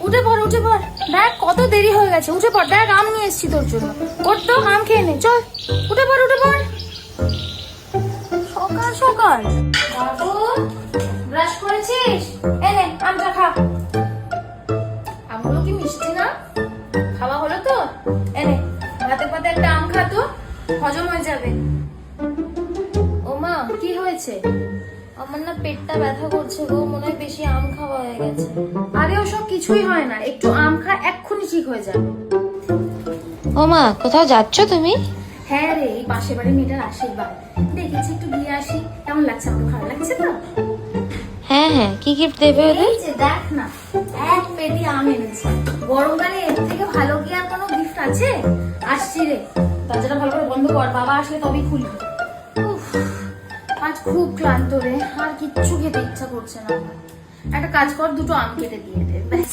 উঠে পড় উঠে পড়, দেখ কত দেরি হয়ে গেছে, উঠে পড়, দেখ আম নিয়ে এসেছি তোর জন্য। ওর তো আম খেয়ে নে, চল উঠে পড় উঠে পড়। সকাল সকাল বাবু, ব্রাশ করেছিস? এনে আমটা খা। আমগুলো কি মিষ্টি না? খাওয়া হলো তো? এনে ভাতে পাতে একটা আম খা তো, হজম হয়ে যাবে। ও মা, কি হয়েছে? আমার না পেটটা ব্যথা করছে গো, মনে হয় বেশি আম খাওয়া হয়ে গেছে। আরে ওসব কিছুই হয় না, একটু আম খা, এক্ষুনি ঠিক হয়ে যাবে। ও মা, কোথাও যাচ্ছ তুমি? হ্যাঁ রে, এই পাশের বাড়ি মেয়েটার আশীর্বাদ, দেখেছি একটু দিয়ে আসি। কেমন লাগছে? আমার ভালো লাগছে তো? হ্যাঁ হ্যাঁ, কি গিফট দেবে ওদের? এই যে দেখ না, এক পেটি আম এনেছি। গরমকালে এর থেকে ভালো কি আর কোনো গিফট আছে? আসছি রে, দরজাটা ভালো করে বন্ধ কর, বাবা আসলে তবেই খুলবি। উফ, আজ খুব ক্লান্ত রে, আর কিচ্ছু খেতে ইচ্ছা করছে না। একটা কাজ কর, দুটো আম কেটে দিয়ে দে ব্যাস।